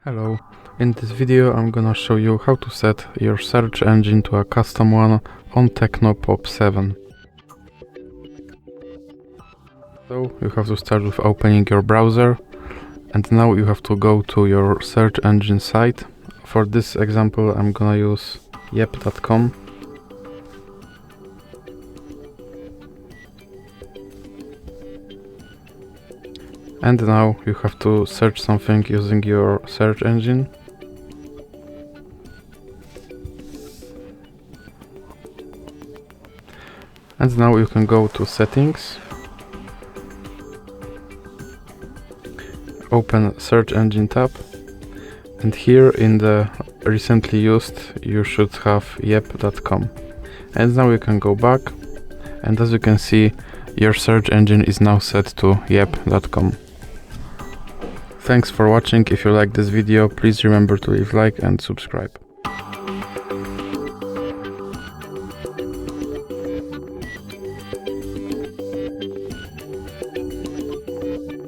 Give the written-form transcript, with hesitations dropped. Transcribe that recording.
Hello, in this video I'm gonna show you how to set your search engine to a custom one on TECNO Pop 7. So you have to start with opening your browser, and now you have to go to your search engine site. For this example I'm gonna use yep.com. And now you have to search something using your search engine. And now you can go to settings, open search engine tab, and here in the recently used you should have yep.com. And now you can go back, and as you can see, your search engine is now set to yep.com. Thanks for watching. If you like this video, please remember to leave a like and subscribe.